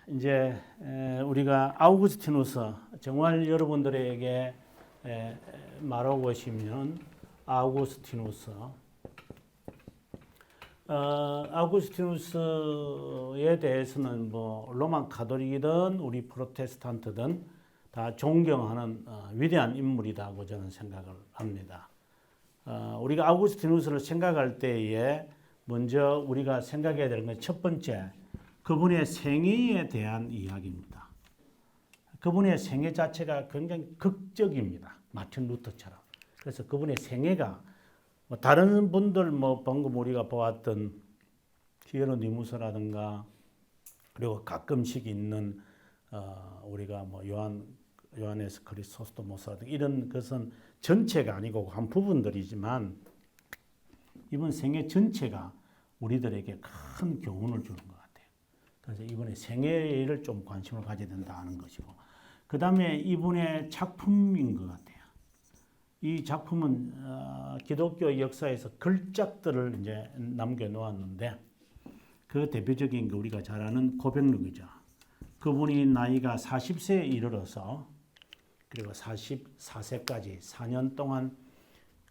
이제 우리가 아우구스티누스 정말 여러분들에게 말하고 싶으면 아우구스티누스에 대해서는 뭐 로마 가톨릭이든 우리 프로테스탄트든 다 존경하는 위대한 인물이라고 저는 생각을 합니다. 우리가 아우구스티누스를 생각할 때에 먼저 우리가 생각해야 되는 건 첫 번째, 그분의 생애에 대한 이야기입니다. 그분의 생애 자체가 굉장히 극적입니다. 마틴 루터처럼. 그래서 그분의 생애가 뭐 다른 분들 뭐 방금 우리가 보았던 히에로니무스라든가 그리고 가끔씩 있는 우리가 뭐 요한네스 크리소스토모스라든가 이런 것은 전체가 아니고 한 부분들이지만 이번 생애 전체가 우리들에게 큰 교훈을 주는 것 같아요. 그래서 이번에 생애를 좀 관심을 가져야 된다는 것이고, 그 다음에 이분의 작품인 것 같아요. 이 작품은 기독교 역사에서 걸작들을 이제 남겨놓았는데 그 대표적인 게 우리가 잘 아는 고백록이죠. 그분이 나이가 40세에 이르러서 그리고 44세까지 4년 동안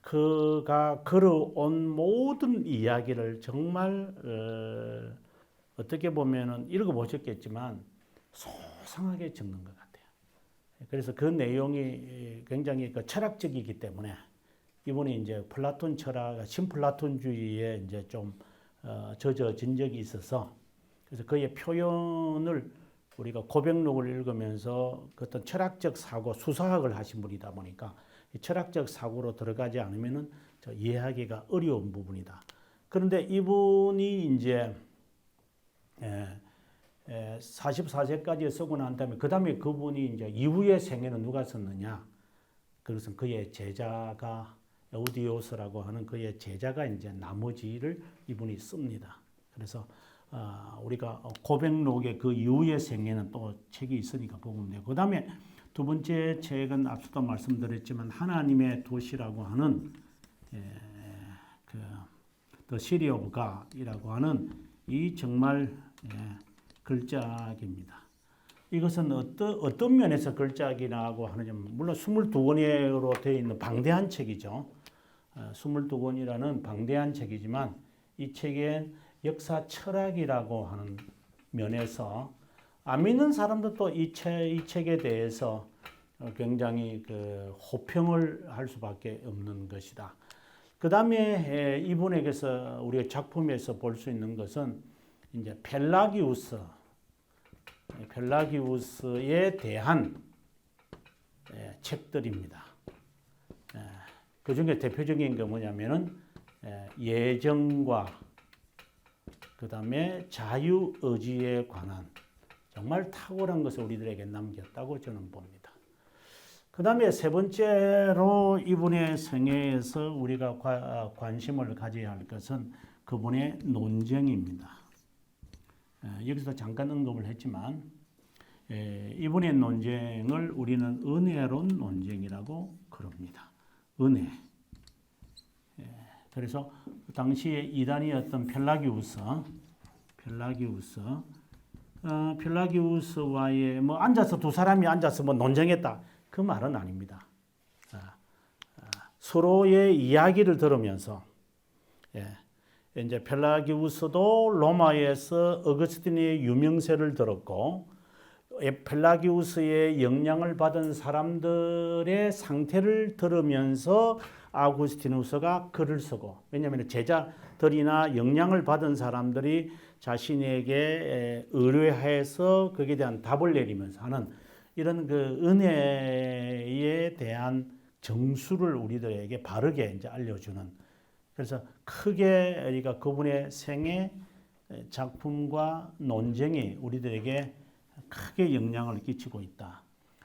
그가 걸어온 모든 이야기를 정말 어떻게 보면은 읽어보셨겠지만 소상하게 적는 것 같아요. 그래서 그 내용이 굉장히 철학적이기 때문에 이분이 이제 플라톤 철학, 신플라톤주의에 이제 좀 젖어진 적이 있어서 그래서 그의 표현을 우리가 고백록을 읽으면서 그 어떤 철학적 사고, 수사학을 하신 분이다 보니까 철학적 사고로 들어가지 않으면은 이해하기가 어려운 부분이다. 그런데 이분이 이제 44세까지 쓰고 난 다음에 그 다음에 그분이 이제 이후의 생애는 누가 썼느냐? 그것은 그의 제자가 에우디오스라고 하는 그의 제자가 이제 나머지를 이분이 씁니다. 그래서 우리가 고백록의 그 이후의 생애는 또 책이 있으니까 보면 돼요. 그 다음에 두 번째 책은 앞서도 말씀드렸지만 하나님의 도시라고 하는 The City of God이라고 하는 이 정말 걸작입니다. 이것은 어떤 면에서 걸작이라고 하느냐면 물론 22권으로 되어 있는 방대한 책이죠. 22권이라는 방대한 책이지만 이 책엔 역사 철학이라고 하는 면에서 안 믿는 사람들도 이 책에 대해서 굉장히 호평을 할 수밖에 없는 것이다. 그 다음에 이분에게서 우리가 작품에서 볼 수 있는 것은 이제 펠라기우스에 대한 책들입니다. 그 중에 대표적인 게 뭐냐면은 예정과 그 다음에 자유의지에 관한 정말 탁월한 것을 우리들에게 남겼다고 저는 봅니다. 그 다음에 세 번째로 이분의 생애에서 우리가 관심을 가져야 할 것은 그분의 논쟁입니다. 여기서 잠깐 언급을 했지만 이분의 논쟁을 우리는 은혜론 논쟁이라고 그럽니다. 은혜. 그래서 당시에 이단이었던 펠라기우스와의 뭐 앉아서 두 사람이 앉아서 뭐 논쟁했다. 그 말은 아닙니다. 서로의 이야기를 들으면서 이제 펠라기우스도 로마에서 어거스틴의 유명세를 들었고 펠라기우스의 영향을 받은 사람들의 상태를 들으면서 아우구스티누스가 글을 쓰고, 왜냐하면 제자들이나 영향을 받은 사람들이 자신에게 의뢰해서 거기에 대한 답을 내리면서 하는 이런 그 은혜에 대한 정수를 우리들에게 바르게 이제 알려주는, 그래서 크게 우리가 그분의 생애 작품과 논쟁이 우리들에게 크게 영향을 끼치고 있다.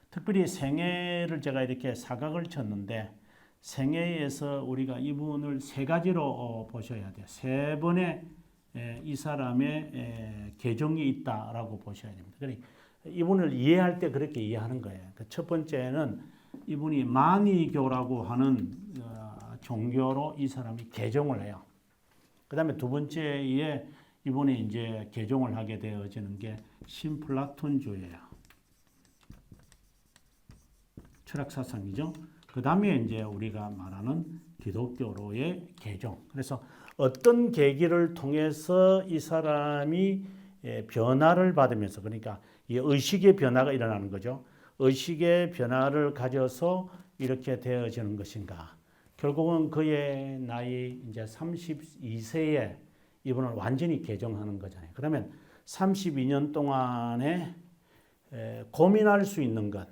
특별히 생애를 제가 이렇게 사각을 쳤는데 생애에서 우리가 이분을 세 가지로 보셔야 돼요. 세 번의 이 사람의 계종이 있다라고 보셔야 됩니다. 그러니까 이분을 이해할 때 그렇게 이해하는 거예요. 첫 번째는 이분이 마니교라고 하는 종교로 이 사람이 개종을 해요. 그 다음에 두 번째에 이번에 이제 개종을 하게 되어지는 게 신플라톤주의예요. 철학 사상이죠. 그 다음에 이제 우리가 말하는 기독교로의 개종. 그래서 어떤 계기를 통해서 이 사람이 변화를 받으면서, 그러니까 이 의식의 변화가 일어나는 거죠. 의식의 변화를 가져서 이렇게 되어지는 것인가. 결국은 그의 나이 이제 32세에 이분을 완전히 개종하는 거잖아요. 그러면 32년 동안에 고민할 수 있는 것.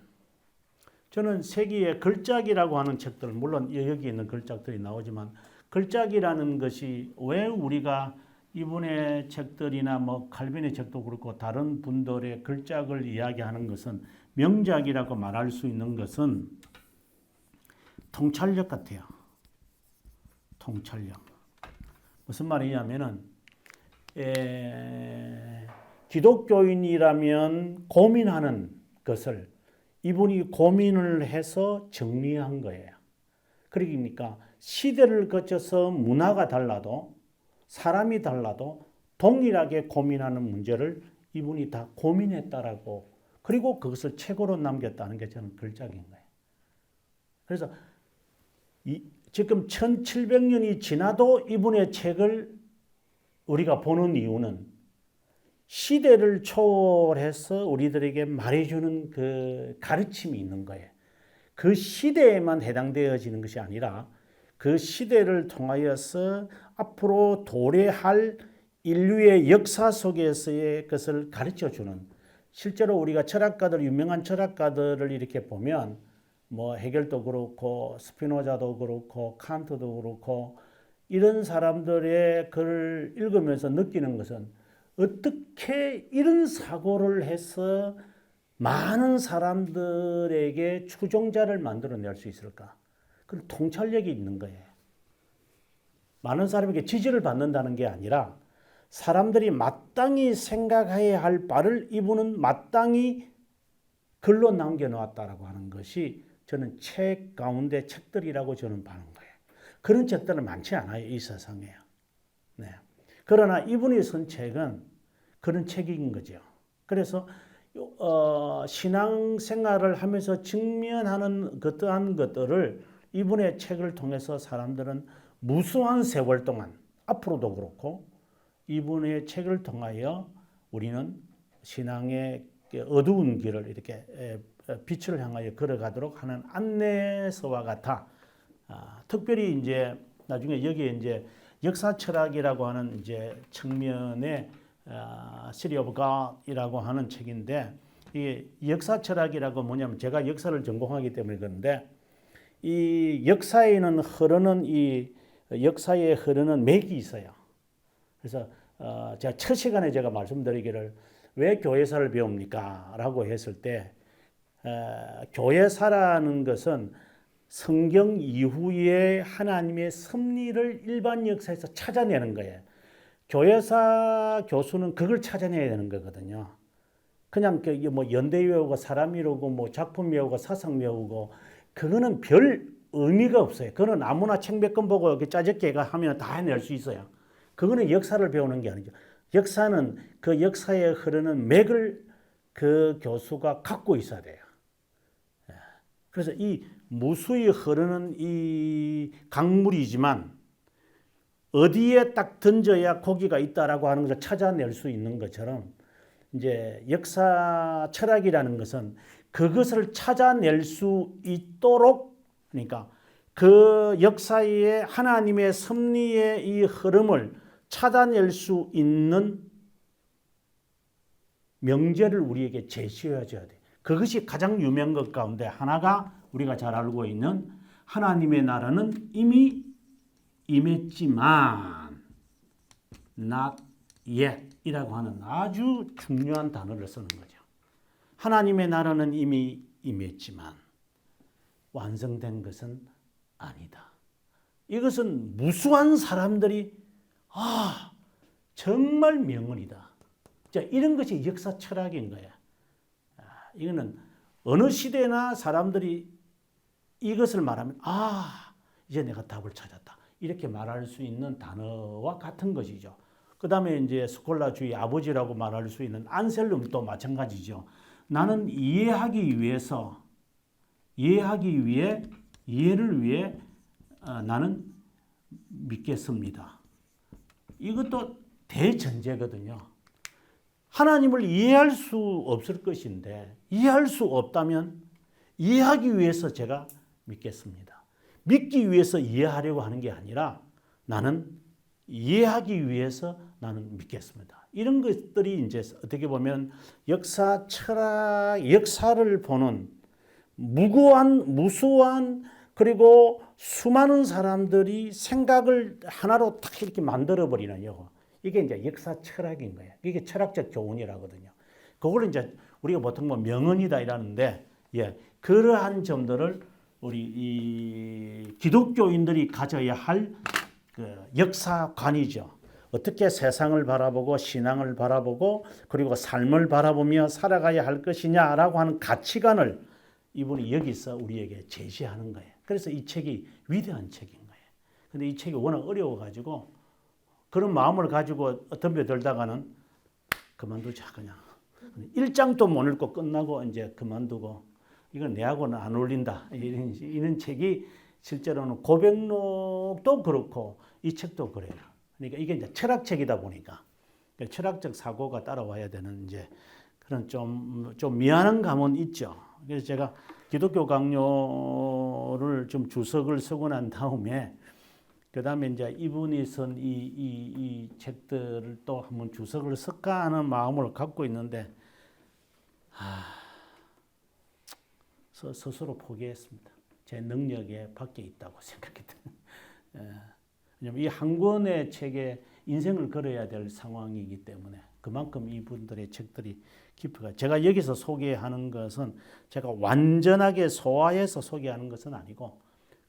저는 세기의 걸작이라고 하는 책들, 물론 여기 있는 걸작들이 나오지만 걸작이라는 것이 왜 우리가 이분의 책들이나 뭐 칼빈의 책도 그렇고 다른 분들의 걸작을 이야기하는 것은 명작이라고 말할 수 있는 것은 통찰력 같아요. 통찰력. 무슨 말이냐면은 기독교인이라면 고민하는 것을 이분이 고민을 해서 정리한 거예요. 그러니까 시대를 거쳐서 문화가 달라도 사람이 달라도 동일하게 고민하는 문제를 이분이 다 고민했다라고, 그리고 그것을 책으로 남겼다는 게 저는 걸작인 거예요. 그래서 지금 1700년이 지나도 이분의 책을 우리가 보는 이유는 시대를 초월해서 우리들에게 말해주는 그 가르침이 있는 거예요. 그 시대에만 해당되어지는 것이 아니라 그 시대를 통하여서 앞으로 도래할 인류의 역사 속에서의 것을 가르쳐주는, 실제로 우리가 철학가들, 유명한 철학가들을 이렇게 보면 뭐 헤겔도 그렇고 스피노자도 그렇고 칸트도 그렇고 이런 사람들의 글을 읽으면서 느끼는 것은 어떻게 이런 사고를 해서 많은 사람들에게 추종자를 만들어낼 수 있을까? 그런 통찰력이 있는 거예요. 많은 사람에게 지지를 받는다는 게 아니라 사람들이 마땅히 생각해야 할 바를 이분은 마땅히 글로 남겨놓았다라고 하는 것이 저는 책 가운데 책들이라고 저는 보는 거예요. 그런 책들은 많지 않아요, 이 세상에. 네. 그러나 이분이 쓴 책은 그런 책인 거죠. 그래서 신앙생활을 하면서 직면하는 그떠한 것들을 이분의 책을 통해서 사람들은 무수한 세월 동안, 앞으로도 그렇고 이분의 책을 통하여 우리는 신앙의 어두운 길을 이렇게 빛을 향하여 걸어가도록 하는 안내서와 같아. 특별히 이제 나중에 여기에 이제 역사 철학이라고 하는 이제 측면의 City of God이라고 하는 책인데, 이 역사 철학이라고 뭐냐면 제가 역사를 전공하기 때문에 그런데 이 역사에는 흐르는 이 역사에 흐르는 맥이 있어요. 그래서 제가 첫 시간에 제가 말씀드리기를 왜 교회사를 배웁니까? 라고 했을 때 교회사라는 것은 성경 이후에 하나님의 섭리를 일반 역사에서 찾아내는 거예요. 교회사 교수는 그걸 찾아내야 되는 거거든요. 그냥 뭐 연대 외우고 사람 외우고 뭐 작품 외우고 사상 외우고 그거는 별 의미가 없어요. 그거는 아무나 책 몇 권 보고 짜집게 하면 다 해낼 수 있어요. 그거는 역사를 배우는 게 아니죠. 역사는 그 역사에 흐르는 맥을 그 교수가 갖고 있어야 돼요. 그래서 이 무수히 흐르는 이 강물이지만 어디에 딱 던져야 고기가 있다라고 하는 것을 찾아낼 수 있는 것처럼 이제 역사 철학이라는 것은 그것을 찾아낼 수 있도록, 그러니까 그 역사의 하나님의 섭리의 이 흐름을 찾아낼 수 있는 명제를 우리에게 제시해 줘야 돼. 그것이 가장 유명한 것 가운데 하나가 우리가 잘 알고 있는 하나님의 나라는 이미 임했지만 not yet 이라고 하는 아주 중요한 단어를 쓰는 거죠. 하나님의 나라는 이미 임했지만 완성된 것은 아니다. 이것은 무수한 사람들이 정말 명언이다. 자, 이런 것이 역사 철학인 거야. 이거는 어느 시대나 사람들이 이것을 말하면 이제 내가 답을 찾았다. 이렇게 말할 수 있는 단어와 같은 것이죠. 그다음에 이제 스콜라주의 아버지라고 말할 수 있는 안셀름도 마찬가지죠. 나는 이해를 위해 나는 믿겠습니다. 이것도 대전제거든요. 하나님을 이해할 수 없을 것인데 이해할 수 없다면 이해하기 위해서 제가 믿겠습니다. 믿기 위해서 이해하려고 하는 게 아니라 나는 이해하기 위해서 나는 믿겠습니다. 이런 것들이 이제 어떻게 보면 역사, 철학, 역사를 보는 무수한 그리고 수많은 사람들이 생각을 하나로 딱 이렇게 만들어버리는 이게 이제 역사 철학인 거예요. 이게 철학적 교훈이라거든요. 그걸 이제 우리가 보통 뭐 명언이다 이러는데, 그러한 점들을 우리 이 기독교인들이 가져야 할 그 역사관이죠. 어떻게 세상을 바라보고 신앙을 바라보고 그리고 삶을 바라보며 살아가야 할 것이냐라고 하는 가치관을 이분이 여기서 우리에게 제시하는 거예요. 그래서 이 책이 위대한 책인 거예요. 근데 이 책이 워낙 어려워가지고 그런 마음을 가지고 덤벼들다가는 그만두자 그냥. 1장도 못 읽고 끝나고 이제 그만두고 이건 내하고는 안 어울린다. 이런 책이 실제로는 고백록도 그렇고 이 책도 그래요. 그러니까 이게 이제 철학책이다 보니까 철학적 사고가 따라와야 되는 이제 그런 좀 미안한 감은 있죠. 그래서 제가 기독교 강요를 좀 주석을 쓰고 난 다음에 그 다음에 이제 이분이 쓴 이 책들을 또 한번 주석을 쓸까 하는 마음을 갖고 있는데 스스로 포기했습니다. 제 능력에 밖에 있다고 생각했던. 왜냐하면 이 한 권의 책에 인생을 걸어야 될 상황이기 때문에 그만큼 이분들의 책들이 깊이가. 제가 여기서 소개하는 것은 제가 완전하게 소화해서 소개하는 것은 아니고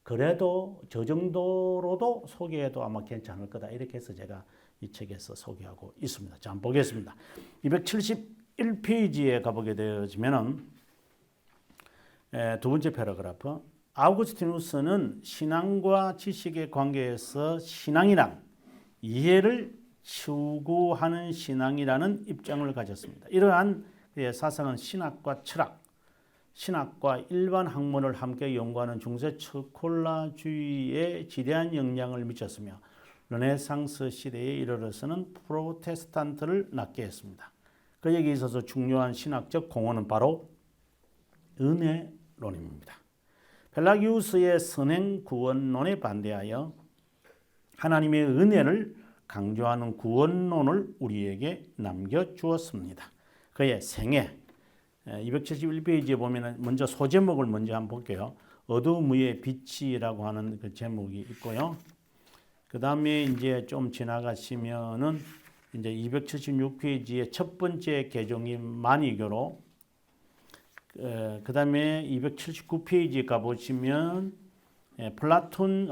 그래도 저 정도로도 소개해도 아마 괜찮을 거다. 이렇게 해서 제가 이 책에서 소개하고 있습니다. 자, 한번 보겠습니다. 271페이지에 가보게 되어지면은 두 번째 패러그래프. 아우구스티누스는 신앙과 지식의 관계에서 신앙이란 이해를 추구하는 신앙이라는 입장을 가졌습니다. 이러한 그의 사상은 신학과 철학, 신학과 일반 학문을 함께 연구하는 중세 스콜라주의에 지대한 영향을 미쳤으며 르네상스 시대에 이르러서는 프로테스탄트를 낳게 했습니다. 그에게 있어서 중요한 신학적 공헌은 바로 은혜론입니다. 펠라기우스의 선행 구원론에 반대하여 하나님의 은혜를 강조하는 구원론을 우리에게 남겨주었습니다. 그의 생애 271페이지에 보면 먼저 소제목을 먼저 한번 볼게요. 어두움 위에 빛이라고 하는 그 제목이 있고요. 그 다음에 이제 좀 지나가시면은 이제 276페이지의 첫 번째 개종이 만이교로, 그 다음에 279페이지 가보시면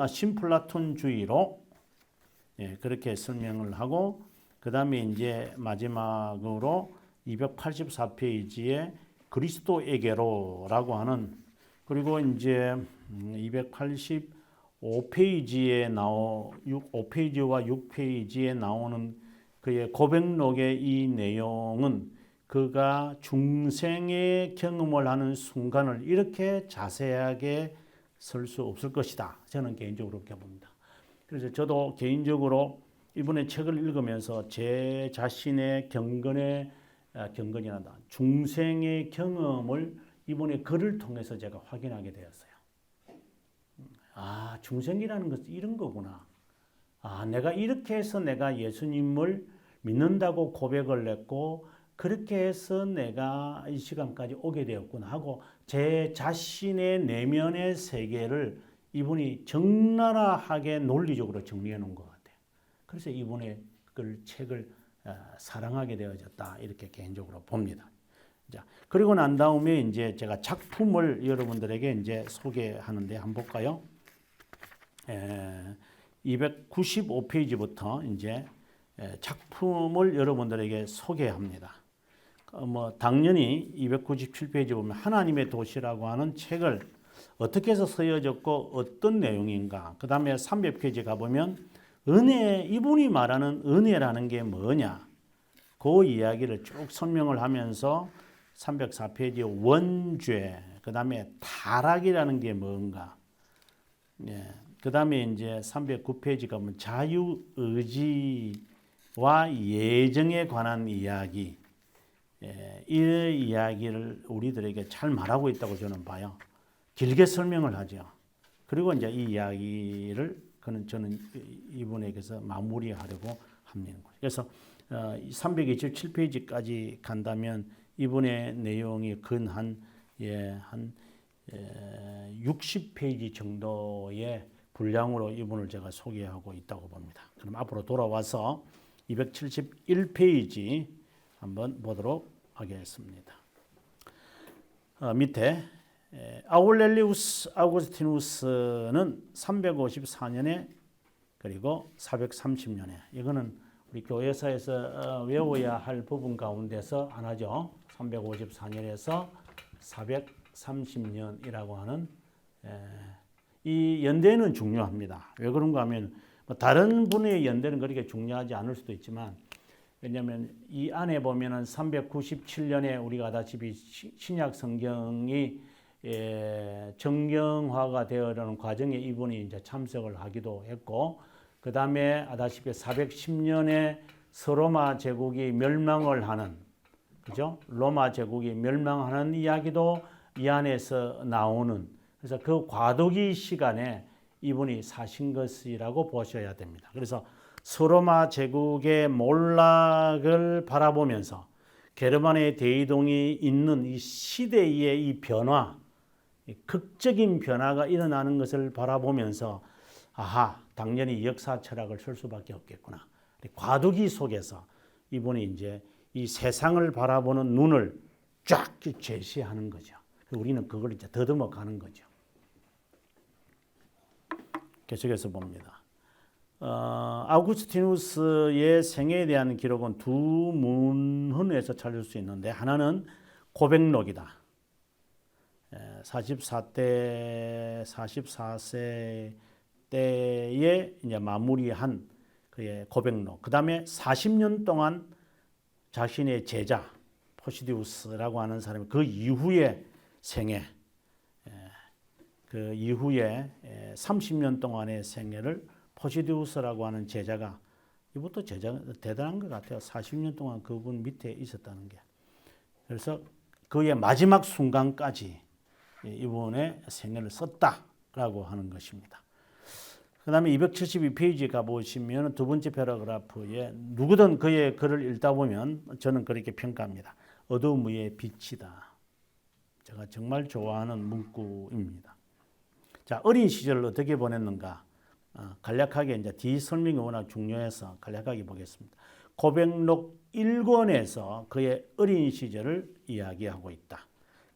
신플라톤주의로 그렇게 설명을 하고, 그 다음에 이제 마지막으로 284페이지에 그리스도에게로라고 하는, 그리고 이제 285페이지에 5페이지와 6페이지에 나오는 그의 고백록의 이 내용은 그가 중생의 경험을 하는 순간을 이렇게 자세하게 쓸 수 없을 것이다. 저는 개인적으로 그렇게 봅니다. 그래서 저도 개인적으로 이분의 책을 읽으면서 제 자신의 경건이란다. 중생의 경험을 이분의 글을 통해서 제가 확인하게 되었어요. 중생이라는 것은 이런 거구나. 내가 이렇게 해서 내가 예수님을 믿는다고 고백을 했고 그렇게 해서 내가 이 시간까지 오게 되었구나 하고 제 자신의 내면의 세계를 이분이 적나라하게 논리적으로 정리해 놓은 것 같아요. 그래서 이분의 그 책을 사랑하게 되어졌다. 이렇게 개인적으로 봅니다. 자, 그리고 난 다음에 이제 제가 작품을 여러분들에게 이제 소개하는데 한번 볼까요? 295페이지부터 이제 작품을 여러분들에게 소개합니다. 당연히 297페이지 보면 하나님의 도시라고 하는 책을 어떻게 해서 쓰여졌고 어떤 내용인가. 그 다음에 300페이지 가보면 은혜, 이분이 말하는 은혜라는 게 뭐냐? 그 이야기를 쭉 설명을 하면서 304페이지 원죄, 그 다음에 타락이라는 게 뭔가, 예, 그 다음에 이제 309페이지 가면 자유의지와 예정에 관한 이야기, 예, 이 이야기를 우리들에게 잘 말하고 있다고 저는 봐요. 길게 설명을 하죠. 그리고 이제 이 이야기를 저는 이분에게서 마무리하려고 합니다. 그래서 327페이지까지 간다면 이분의 내용이 한 60페이지 정도의 분량으로 이분을 제가 소개하고 있다고 봅니다. 그럼 앞으로 돌아와서 271페이지 한번 보도록 하겠습니다. 밑에 아울렐리우스 아우구스티누스는 354년에 그리고 430년에 이거는 우리 교회사에서 외워야 할 부분 가운데서 하나죠. 354년에서 430년이라고 하는 이 연대는 중요합니다. 왜 그런가 하면 다른 분의 연대는 그렇게 중요하지 않을 수도 있지만 왜냐하면 이 안에 보면은 397년에 우리가 아다시피 신약 성경이 정경화가 되어가는 과정에 이분이 이제 참석을 하기도 했고, 그 다음에 아다시피 410년에 서로마 제국이 멸망을 하는, 그죠? 로마 제국이 멸망하는 이야기도 이 안에서 나오는, 그래서 그 과도기 시간에 이분이 사신 것이라고 보셔야 됩니다. 그래서 서로마 제국의 몰락을 바라보면서 게르만의 대이동이 있는 이 시대의 이 변화, 극적인 변화가 일어나는 것을 바라보면서 아하, 당연히 역사 철학을 쓸 수밖에 없겠구나. 과도기 속에서 이분이 이제 이 세상을 바라보는 눈을 쫙 제시하는 거죠. 우리는 그걸 이제 더듬어 가는 거죠. 계속해서 봅니다. 아우구스티누스의 생애에 대한 기록은 두 문헌에서 찾을 수 있는데 하나는 고백록이다. 44세 때에 이제 마무리한 그의 고백록. 그 다음에 40년 동안 자신의 제자 포시디우스라고 하는 사람이 그 이후의 생애, 그 이후에 30년 동안의 생애를 포시디우스라고 하는 제자가, 이것도 제자가 대단한 것 같아요. 40년 동안 그분 밑에 있었다는 게. 그래서 그의 마지막 순간까지 이분의 생애를 썼다라고 하는 것입니다. 그 다음에 272페이지 가보시면 두 번째 패러그래프에 누구든 그의 글을 읽다 보면 저는 그렇게 평가합니다. 어두움 위에 빛이다. 제가 정말 좋아하는 문구입니다. 자, 어린 시절을 어떻게 보냈는가? 간략하게 이제 뒤 설명이 워낙 중요해서 간략하게 보겠습니다. 고백록 1권에서 그의 어린 시절을 이야기하고 있다.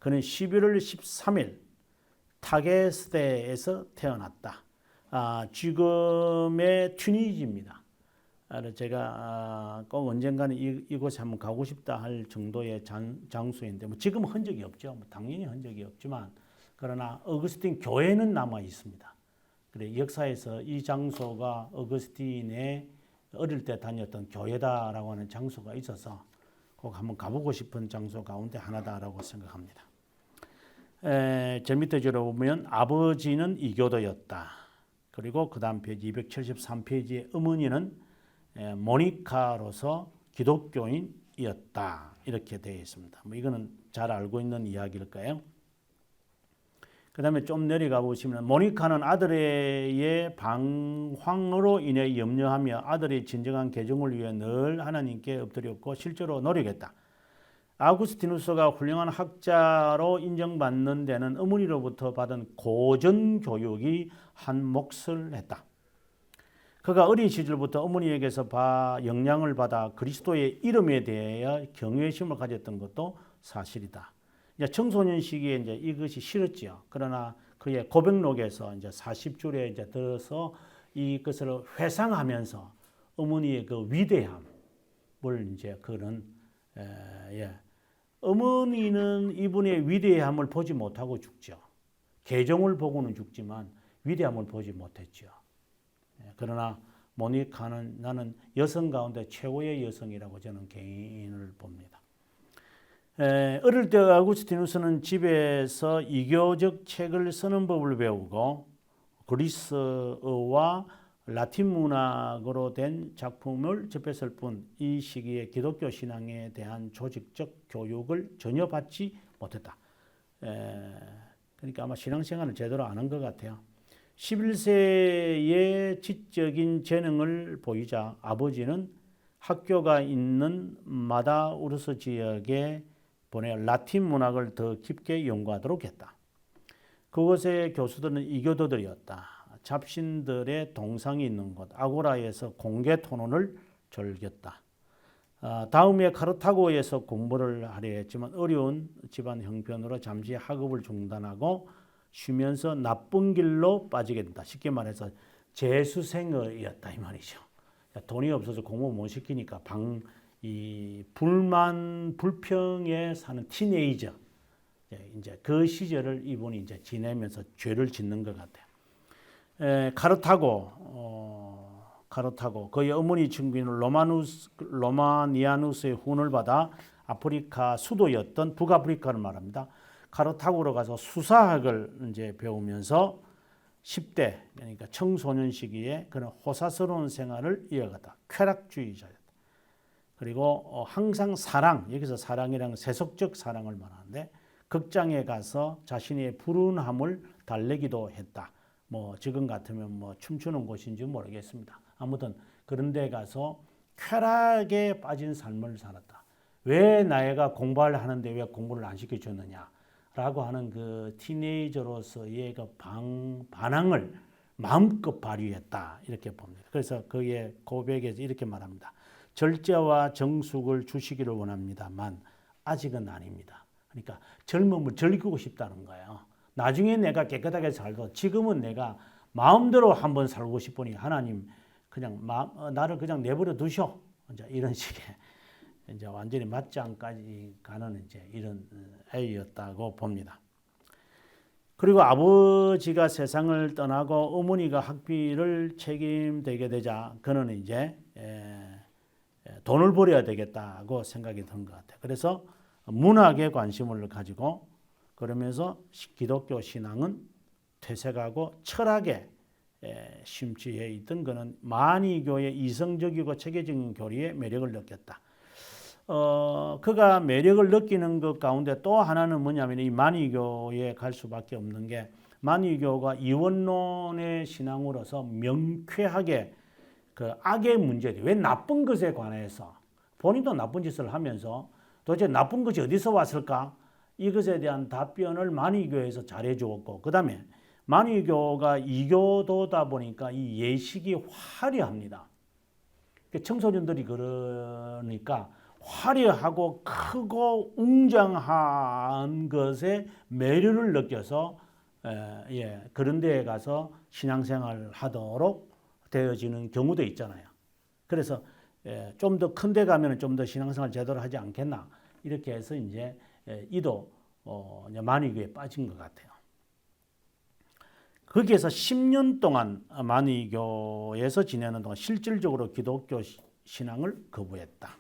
그는 11월 13일 타게스대에서 태어났다. 지금의 튀니지입니다. 제가 꼭 언젠가는 이곳에 한번 가고 싶다 할 정도의 장소인데 지금 흔적이 없죠. 당연히 흔적이 없지만 그러나 어거스틴 교회는 남아 있습니다. 그래 역사에서 이 장소가 어거스틴의 어릴 때 다녔던 교회다라고 하는 장소가 있어서 꼭 한번 가보고 싶은 장소 가운데 하나다라고 생각합니다. 저 밑에 보면 아버지는 이교도였다. 그리고 그 다음 페이지 273페이지에 어머니는 모니카로서 기독교인이었다. 이렇게 되어 있습니다. 이거는 잘 알고 있는 이야기일까요? 그 다음에 좀 내려가 보시면 모니카는 아들의 방황으로 인해 염려하며 아들의 진정한 개종을 위해 늘 하나님께 엎드렸고 실제로 노력했다. 아우구스티누스가 훌륭한 학자로 인정받는 데는 어머니로부터 받은 고전 교육이 한 몫을 했다. 그가 어린 시절부터 어머니에게서 영향을 받아 그리스도의 이름에 대하여 경외심을 가졌던 것도 사실이다. 이제 청소년 시기에 이제 이것이 싫었지요. 그러나 그의 고백록에서 이제 40줄에 이제 들어서 이것을 회상하면서 어머니의 그 위대함을 이제 그는 어머니는 이분의 위대함을 보지 못하고 죽죠. 계종을 보고는 죽지만 위대함을 보지 못했죠. 그러나 모니카는 나는 여성 가운데 최고의 여성이라고 저는 개인을 봅니다. 어릴 때 아구스티누스는 집에서 이교적 책을 쓰는 법을 배우고 그리스어와 라틴 문학으로 된 작품을 접했을 뿐 이 시기에 기독교 신앙에 대한 조직적 교육을 전혀 받지 못했다. 그러니까 아마 신앙생활을 제대로 안 한 것 같아요. 11세에 지적인 재능을 보이자 아버지는 학교가 있는 마다우르스 지역에 보내 라틴 문학을 더 깊게 연구하도록 했다. 그곳의 교수들은 이교도들이었다. 잡신들의 동상이 있는 곳 아고라에서 공개 토론을 즐겼다. 다음에 카르타고에서 공부를 하려 했지만 어려운 집안 형편으로 잠시 학업을 중단하고 쉬면서 나쁜 길로 빠지게 된다. 쉽게 말해서 재수생이었다 이 말이죠. 돈이 없어서 공부 못 시키니까 이 불만 불평에 사는 티네이저 이제 그 시절을 이분이 이제 지내면서 죄를 짓는 것 같아요. 카르타고 그의 어머니 친구인 로마니아누스의 훈을 받아 아프리카 수도였던 북아프리카를 말합니다. 카르타고로 가서 수사학을 이제 배우면서 10대 그러니까 청소년 시기에 그런 호사스러운 생활을 이어갔다. 쾌락주의자였다. 그리고 항상 사랑, 여기서 사랑이란 세속적 사랑을 말하는데 극장에 가서 자신의 불운함을 달래기도 했다. 뭐 지금 같으면 뭐 춤추는 곳인지 모르겠습니다. 아무튼 그런 데 가서 쾌락에 빠진 삶을 살았다. 왜 나이가 공부를 하는데 왜 공부를 안 시켜줬느냐 라고 하는 그 티네이저로서의 그 반항을 마음껏 발휘했다 이렇게 봅니다. 그래서 그의 고백에서 이렇게 말합니다. 절제와 정숙을 주시기를 원합니다만 아직은 아닙니다. 그러니까 젊음을 즐기고 싶다는 거예요. 나중에 내가 깨끗하게 살도 지금은 내가 마음대로 한번 살고 싶으니 하나님 그냥 나를 그냥 내버려 두셔. 이제 이런 식의 이제 완전히 맞짱까지 가는 이제 이런 애였다고 봅니다. 그리고 아버지가 세상을 떠나고 어머니가 학비를 책임되게 되자 그는 이제 돈을 벌여야 되겠다고 생각이 든 것 같아요. 그래서 문학에 관심을 가지고 그러면서 기독교 신앙은 퇴색하고 철학에 심취해 있던 그는 만이교의 이성적이고 체계적인 교리에 매력을 느꼈다. 그가 매력을 느끼는 것 가운데 또 하나는 뭐냐면 이 만이교에 갈 수밖에 없는 게 만이교가 이원론의 신앙으로서 명쾌하게 그 악의 문제, 왜 나쁜 것에 관해서 본인도 나쁜 짓을 하면서 도대체 나쁜 것이 어디서 왔을까? 이것에 대한 답변을 만이교에서 잘해 주었고 그 다음에 만이교가 이교도다 보니까 이 예식이 화려합니다. 청소년들이 그러니까 화려하고 크고 웅장한 것에 매료를 느껴서 그런 데에 가서 신앙생활을 하도록 되어지는 경우도 있잖아요. 그래서 좀 더 큰 데 가면 좀 더 신앙생활 제대로 하지 않겠나 이렇게 해서 이제 이도 만이교에 빠진 것 같아요. 거기에서 10년 동안 만이교에서 지내는 동안 실질적으로 기독교 신앙을 거부했다.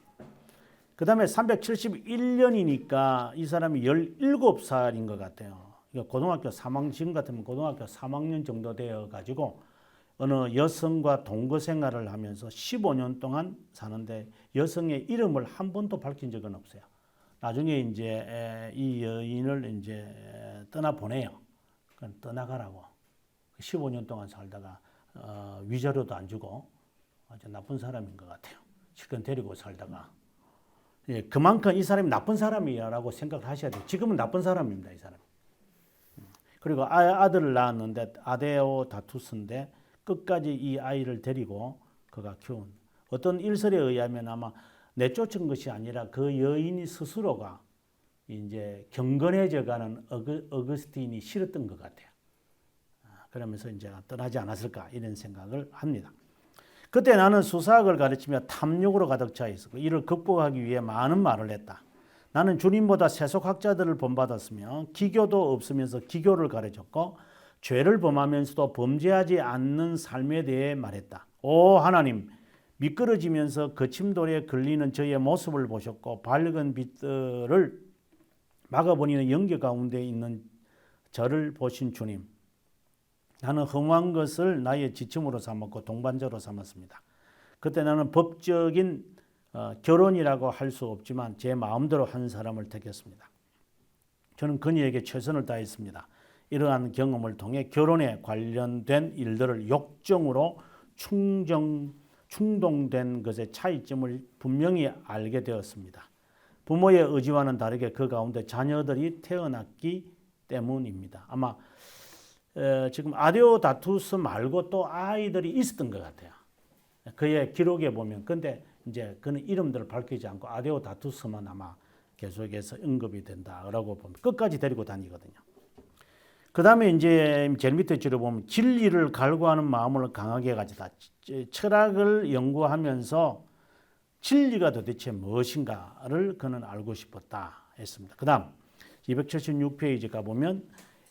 그 다음에 371년이니까 이 사람이 17살인 것 같아요. 고등학교 3학년, 지금 같으면 고등학교 3학년 정도 되어가지고 어느 여성과 동거 생활을 하면서 15년 동안 사는데 여성의 이름을 한 번도 밝힌 적은 없어요. 나중에 이제 이 여인을 이제 떠나보내요. 그건 떠나가라고. 15년 동안 살다가 위자료도 안 주고 아주 나쁜 사람인 것 같아요. 실컷 데리고 살다가 그만큼 이 사람이 나쁜 사람이라고 생각을 하셔야 돼요. 지금은 나쁜 사람입니다, 이 사람. 그리고 아들을 낳았는데 아데오다투스인데 끝까지 이 아이를 데리고 그가 키운 어떤 일설에 의하면 아마 내쫓은 것이 아니라 그 여인이 스스로가 이제 경건해져가는 어거스틴이 싫었던 것 같아요. 그러면서 이제 떠나지 않았을까 이런 생각을 합니다. 그때 나는 수사학을 가르치며 탐욕으로 가득 차 있었고 이를 극복하기 위해 많은 말을 했다. 나는 주님보다 세속학자들을 본받았으며 기교도 없으면서 기교를 가르쳤고 죄를 범하면서도 범죄하지 않는 삶에 대해 말했다. 오 하나님, 미끄러지면서 거침돌에 걸리는 저의 모습을 보셨고 밝은 빛들을 막아버리는 연기 가운데 있는 저를 보신 주님, 나는 험한 것을 나의 지침으로 삼았고 동반자로 삼았습니다. 그때 나는 법적인 결혼이라고 할 수 없지만 제 마음대로 한 사람을 택했습니다. 저는 그녀에게 최선을 다했습니다. 이러한 경험을 통해 결혼에 관련된 일들을 욕정으로 충동된 것의 차이점을 분명히 알게 되었습니다. 부모의 의지와는 다르게 그 가운데 자녀들이 태어났기 때문입니다. 아마 지금 아데오다투스 말고 또 아이들이 있었던 것 같아요. 그의 기록에 보면. 근데 이제 그는 이름들을 밝히지 않고 아데오다투스만 아마 계속해서 언급이 된다라고 보면 끝까지 데리고 다니거든요. 그 다음에 이제 제일 밑에 줄에 보면 진리를 갈구하는 마음을 강하게 가지다. 철학을 연구하면서 진리가 도대체 무엇인가를 그는 알고 싶었다 했습니다. 그 다음 276페이지 가보면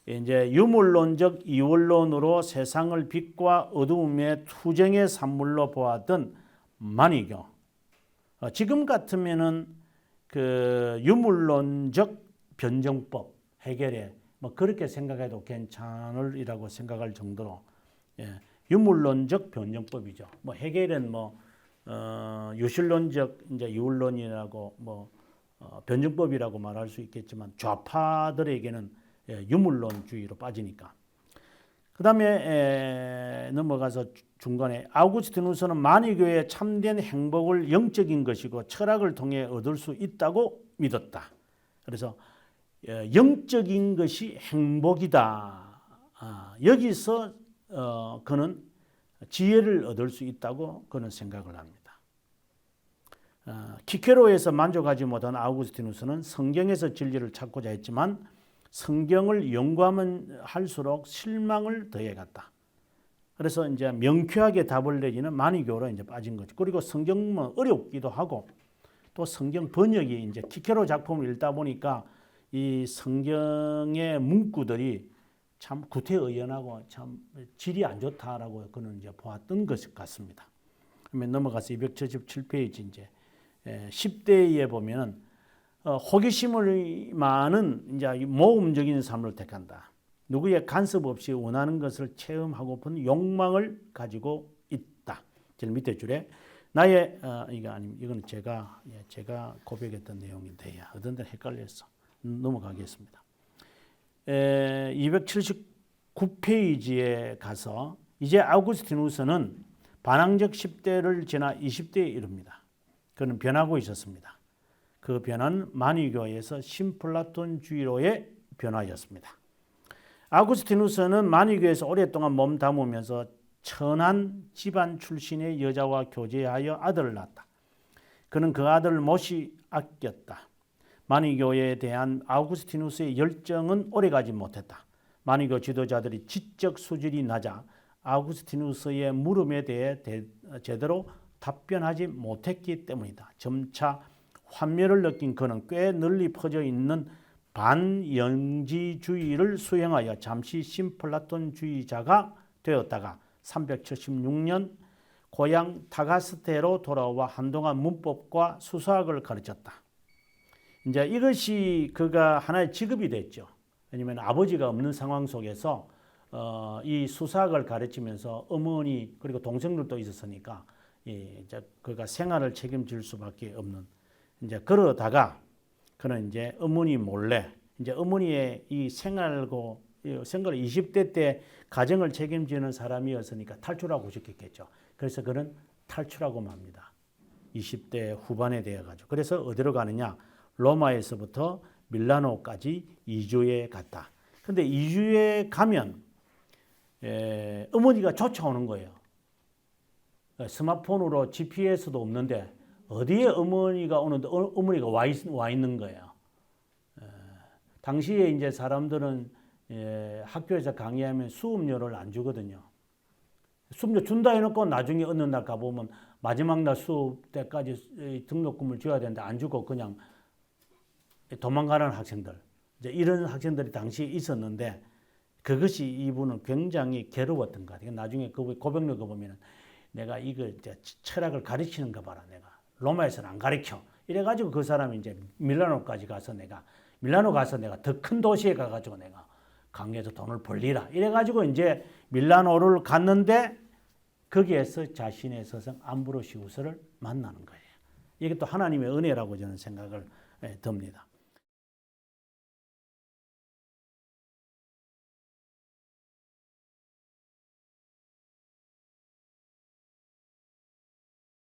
이제 유물론적 이원론으로 세상을 빛과 어두움의 투쟁의 산물로 보았던 마니교. 지금 같으면은 그 유물론적 변정법 해결에 뭐 그렇게 생각해도 괜찮으리라고 생각할 정도로 유물론적 변정법이죠. 뭐 해결은 뭐 유실론적 이제 이원론이라고 뭐 변정법이라고 말할 수 있겠지만 좌파들에게는 유물론주의로 빠지니까. 그 다음에 넘어가서 중간에 아우구스티누스는 마니교의 참된 행복을 영적인 것이고 철학을 통해 얻을 수 있다고 믿었다. 그래서 영적인 것이 행복이다. 여기서 그는 지혜를 얻을 수 있다고 그는 생각을 합니다. 키케로에서 만족하지 못한 아우구스티누스는 성경에서 진리를 찾고자 했지만 성경을 연구하면 할수록 실망을 더해갔다. 그래서 이제 명쾌하게 답을 내지는 마니교로 이제 빠진 거죠. 그리고 성경은 어렵기도 하고 또 성경 번역이 이제 키케로 작품을 읽다 보니까 이 성경의 문구들이 참 구태의연하고 참 질이 안 좋다라고 그는 이제 보았던 것 같습니다. 그러면 넘어가서 277페이지 이제 10대에 보면은 호기심을 많은 이제 모험적인 삶을 택한다. 누구의 간섭 없이 원하는 것을 체험하고픈 욕망을 가지고 있다. 제일 밑에 줄에 나의 이거 아니면 이건 제가 고백했던 내용인데 어떤 데 헷갈렸어. 넘어가겠습니다. 279페이지에 가서 이제 아우구스티누스는 반항적 10대를 지나 20대에 이릅니다. 그는 변하고 있었습니다. 그 변화는 마니교에서 신플라톤주의로의 변화였습니다. 아우구스티누스는 마니교에서 오랫동안 몸담으면서 천한 집안 출신의 여자와 교제하여 아들을 낳았다. 그는 그 아들을 몹시 아꼈다. 마니교에 대한 아우구스티누스의 열정은 오래가지 못했다. 마니교 지도자들이 지적 수준이 낮아 아우구스티누스의 물음에 대해 제대로 답변하지 못했기 때문이다. 점차 환멸을 느낀 그는 꽤 널리 퍼져 있는 반영지주의를 수행하여 잠시 신플라톤주의자가 되었다가 376년 고향 타가스테로 돌아와 한동안 문법과 수사학을 가르쳤다. 이제 이것이 그가 하나의 직업이 됐죠. 왜냐하면 아버지가 없는 상황 속에서 이 수사학을 가르치면서 어머니 그리고 동생들도 있었으니까 이제 그가 생활을 책임질 수밖에 없는. 이제 그러다가 그는 이제 어머니 몰래 이제 어머니의 이 생활을 20대 때 가정을 책임지는 사람이었으니까 탈출하고 싶겠죠. 그래서 그는 탈출하고 맙니다. 20대 후반에 되어 가지고. 그래서 어디로 가느냐? 로마에서부터 밀라노까지 2주에 갔다. 근데 2주에 가면 어머니가 쫓아오는 거예요. 스마트폰으로 GPS도 없는데 어디에 어머니가 오는데 어머니가 와 있는 거예요. 당시에 이제 사람들은 학교에서 강의하면 수업료를 안 주거든요. 수업료 준다 해놓고 나중에 어느 날 가보면 마지막 날 수업 때까지 등록금을 줘야 되는데 안 주고 그냥 도망가는 학생들. 이제 이런 학생들이 당시에 있었는데 그것이 이분은 굉장히 괴로웠던 것 같아요. 나중에 그 고백록을 보면 내가 이거 이제 철학을 가르치는 거 봐라. 내가 로마에서는 안 가르쳐. 이래가지고 그 사람이 이제 밀라노까지 가서 내가 더 큰 도시에 가가지고 내가 강의해서 돈을 벌리라. 이래가지고 이제 밀라노를 갔는데 거기에서 자신의 스승 암브로시우스를 만나는 거예요. 이게 또 하나님의 은혜라고 저는 생각을 듭니다.